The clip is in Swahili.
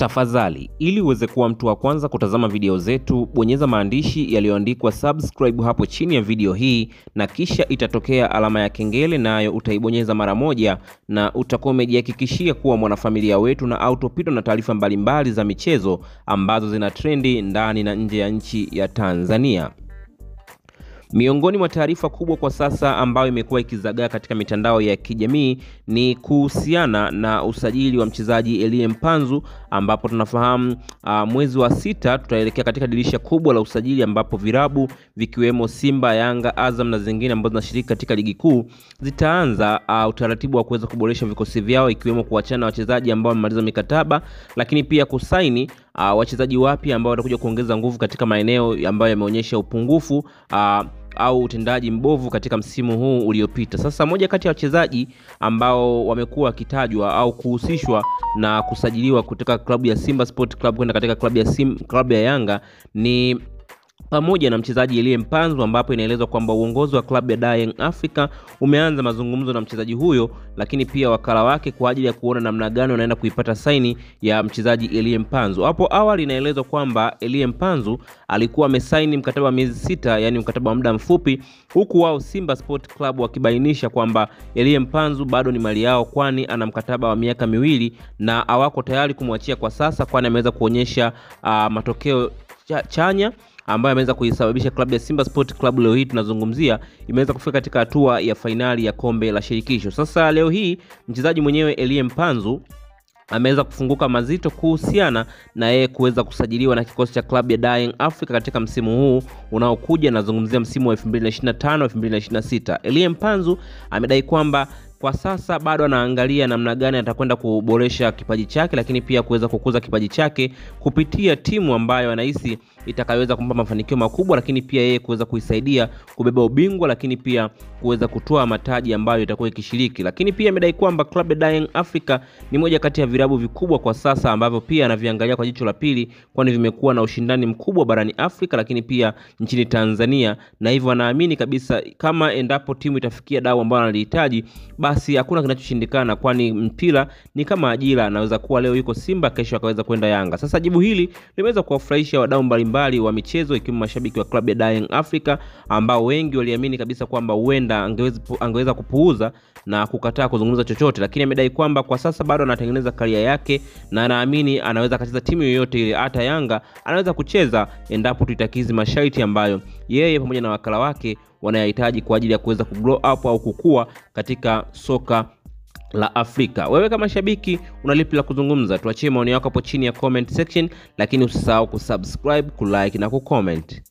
Tafadhali, ili uweze kuwa mtu wa kwanza kutazama video zetu, bonyeza maandishi yaliyoandikwa subscribe hapo chini ya video hii, na kisha itatokea alama ya kengele, nayo utaibonyeza mara moja, na utakuwa umejihakikishia kuwa mwanafamilia wetu na autopitwa na taarifa mbalimbali za michezo ambazo zina trendi ndani na nje ya nchi ya Tanzania. Miongoni mwa taarifa kubwa kwa sasa ambayo imekuwa ikizagaa katika mitandao ya kijamii ni kuhusiana na usajili wa mchezaji Elie Mpanzu, ambapo tunafahamu mwezi wa 6 tutaelekea katika dirisha kubwa la usajili, ambapo virabu vikiwemo Simba, Yanga, Azam na zingine ambazo zinashiriki katika ligi kuu zitaanza utaratibu wa kuweza kuboresha vikosi vyao, ikiwemo kuachana na wachezaji ambao wamemaliza mikataba, lakini pia kusaini wachezaji wapya ambao watakuja kuongeza nguvu katika maeneo ambayo yameonyesha upungufu au utendaji mbovu katika msimu huu uliopita. Sasa moja kati ya wachezaji ambao wamekuwa wakitajwa au kuhusishwa na kusajiliwa kutoka klabu ya Simba Sport Club kwenda katika klabu ya Yanga ni pamoja na mchezaji Elie Mpanzu, ambapo inaelezwa kwamba uongozi wa klabu ya Young Africa umeanza mazungumzo na mchezaji huyo, lakini pia wakala wake kwa ajili ya kuona namna gani wanaenda kuipata saini ya mchezaji Elie Mpanzu. Hapo awali inaelezwa kwamba Elie Mpanzu alikuwa amesaini mkataba wa miezi 6, yani mkataba wa muda mfupi, huku wao Simba Sport Club wakibainisha kwamba Elie Mpanzu bado ni mali yao, kwani ana mkataba wa miaka 2 na hawako tayari kumwachia kwa sasa, kwani ameweza kuonyesha matokeo chanya ambayo ameweza kuisababisha klabu ya Simba Sport Club leo hii tunazungumzia imeweza kufika katika hatua ya fainali ya kombe la shirikisho. Sasa leo hii mchezaji mwenyewe Elie Mpanzu ameweza kufunguka mazito kuhusiana na yeye kuweza kusajiliwa na kikosi cha klabu ya Young Africa katika msimu huu unaokuja, nazungumzia msimu wa 2025-2026. Elie Mpanzu amedai kwamba kwa sasa bado anaangalia namna gani atakwenda kuboresha kipaji chake, lakini pia kuweza kukuza kipaji chake kupitia timu ambayo anahisi itakayoweza kumpa mafanikio makubwa, lakini pia yeye kuweza kuisaidia kubeba ubingwa, lakini pia kuweza kutoa mataji ambayo itakuwa ikishiriki. Lakini pia amedai kwamba klabu ya Young Africa ni moja kati ya virabu vikubwa kwa sasa ambavyo pia anaviangalia kwa jicho la pili, kwani vimekuwa na ushindani mkubwa barani Afrika, lakini pia nchini Tanzania, na hivyo anaamini kabisa kama endapo timu itafikia dau ambalo analihitaji, basi hakuna kinachoshindikana, kwani mpira ni kama ajira, anaweza kuwa leo yuko Simba, kesho akaweza kwenda Yanga. Sasa jibu hili limeweza kuwafurahisha wadau mbalimbali wa michezo, ikiwemo mashabiki wa klabu ya Young Africa ambao wengi waliamini kabisa kwamba huenda angeweza kupuuza na kukataa kuzungumza chochote, lakini amedai kwamba kwa sasa bado anatengeneza career yake na anaamini anaweza kucheza timu yoyote ile, hata Yanga anaweza kucheza endapo tutakizi masharti ambayo yeye pamoja na wakala wake wanayahitaji kwa ajili ya kuweza kugrow up au kukua katika soka la Afrika. Wewe kama shabiki unalipi la kuzungumza? Tuachie maoni yako hapo chini ya comment section, lakini usisahau kusubscribe, kulike na kucomment.